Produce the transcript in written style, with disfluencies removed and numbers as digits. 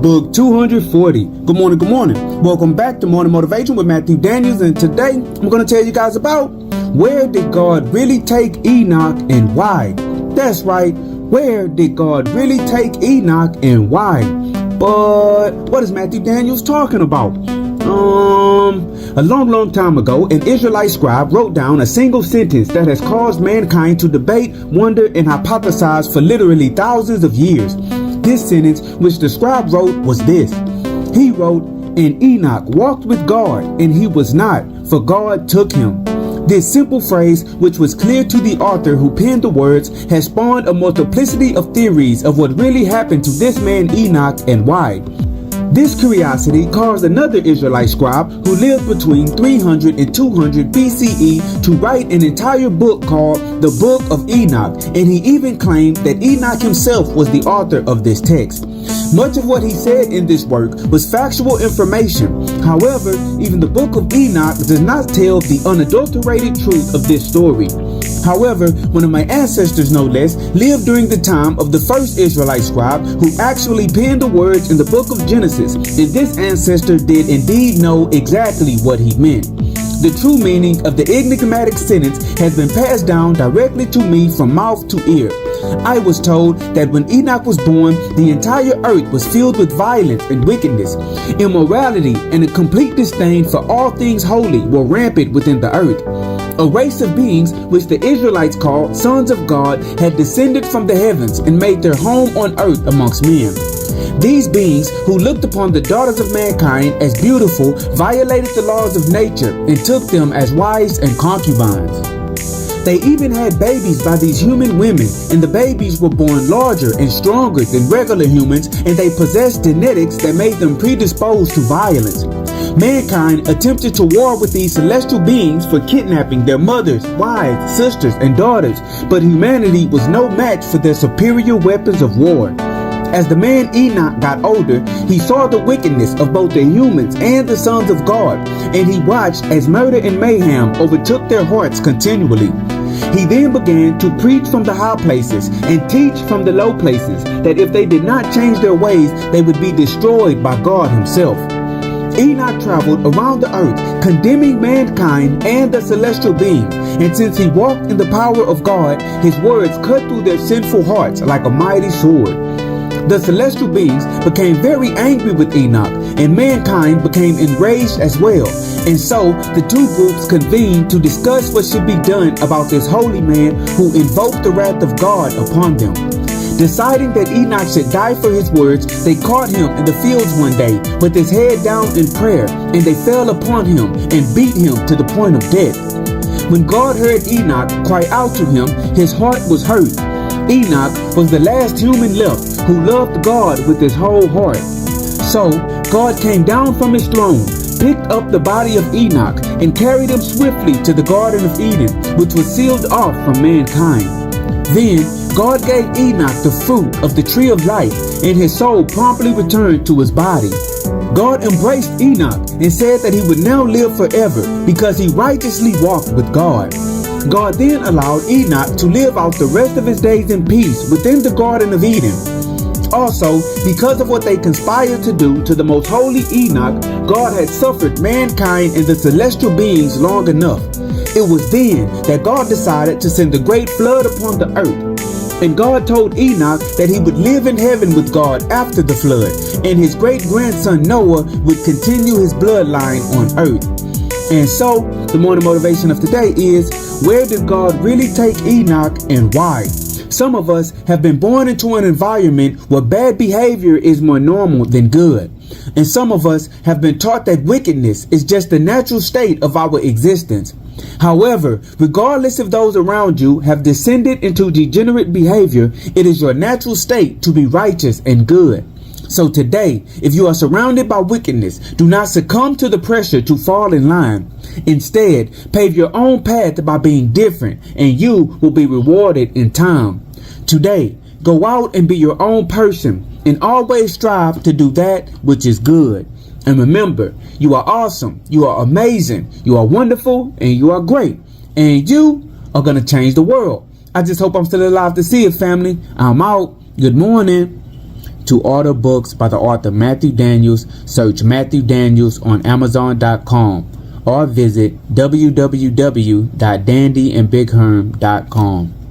Book 240. Good morning, good morning. Welcome back to Morning Motivation with Matthew Daniels, and today I'm going to tell you guys about where did God really take Enoch and why? That's right, where did God really take Enoch and why? But what is Matthew Daniels talking about? A long time ago, an Israelite scribe wrote down a single sentence that has caused mankind to debate, wonder, and hypothesize for literally thousands of years. This sentence, which the scribe wrote, was this. He wrote, "And Enoch walked with God, and he was not, for God took him." This simple phrase, which was clear to the author who penned the words, has spawned a multiplicity of theories of what really happened to this man Enoch and why. This curiosity caused another Israelite scribe who lived between 300 and 200 BCE to write an entire book called the Book of Enoch, and he even claimed that Enoch himself was the author of this text. Much of what he said in this work was factual information. However, even the Book of Enoch does not tell the unadulterated truth of this story. However, one of my ancestors, no less, lived during the time of the first Israelite scribe who actually penned the words in the book of Genesis, and this ancestor did indeed know exactly what he meant. The true meaning of the enigmatic sentence has been passed down directly to me from mouth to ear. I was told that when Enoch was born, the entire earth was filled with violence and wickedness. Immorality and a complete disdain for all things holy were rampant within the earth. A race of beings, which the Israelites called sons of God, had descended from the heavens and made their home on earth amongst men. These beings, who looked upon the daughters of mankind as beautiful, violated the laws of nature and took them as wives and concubines. They even had babies by these human women, and the babies were born larger and stronger than regular humans, and they possessed genetics that made them predisposed to violence. Mankind attempted to war with these celestial beings for kidnapping their mothers, wives, sisters, and daughters, but humanity was no match for their superior weapons of war. As the man Enoch got older, he saw the wickedness of both the humans and the sons of God, and he watched as murder and mayhem overtook their hearts continually. He then began to preach from the high places and teach from the low places that if they did not change their ways, they would be destroyed by God himself. Enoch traveled around the earth, condemning mankind and the celestial beings, and since he walked in the power of God, his words cut through their sinful hearts like a mighty sword. The celestial beings became very angry with Enoch, and mankind became enraged as well. And so the two groups convened to discuss what should be done about this holy man who invoked the wrath of God upon them. Deciding that Enoch should die for his words, they caught him in the fields one day with his head down in prayer, and they fell upon him and beat him to the point of death. When God heard Enoch cry out to him, his heart was hurt. Enoch was the last human left who loved God with his whole heart. So God came down from his throne, picked up the body of Enoch, and carried him swiftly to the Garden of Eden, which was sealed off from mankind. Then God gave Enoch the fruit of the tree of life, and his soul promptly returned to his body. God embraced Enoch and said that he would now live forever because he righteously walked with God. God then allowed Enoch to live out the rest of his days in peace within the Garden of Eden. Also, because of what they conspired to do to the most holy Enoch, God had suffered mankind and the celestial beings long enough. It was then that God decided to send a great flood upon the earth. And God told Enoch that he would live in heaven with God after the flood, and his great-grandson Noah would continue his bloodline on earth. And so, the morning motivation of today is, where did God really take Enoch and why? Some of us have been born into an environment where bad behavior is more normal than good. And some of us have been taught that wickedness is just the natural state of our existence. However, regardless if those around you have descended into degenerate behavior, it is your natural state to be righteous and good. So today, if you are surrounded by wickedness, do not succumb to the pressure to fall in line. Instead, pave your own path by being different, and you will be rewarded in time. Today, go out and be your own person, and always strive to do that which is good. And remember, you are awesome, you are amazing, you are wonderful, and you are great. And you are going to change the world. I just hope I'm still alive to see it, family. I'm out. Good morning. To order books by the author Matthew Daniels, search Matthew Daniels on Amazon.com or visit www.dandyandbigherm.com.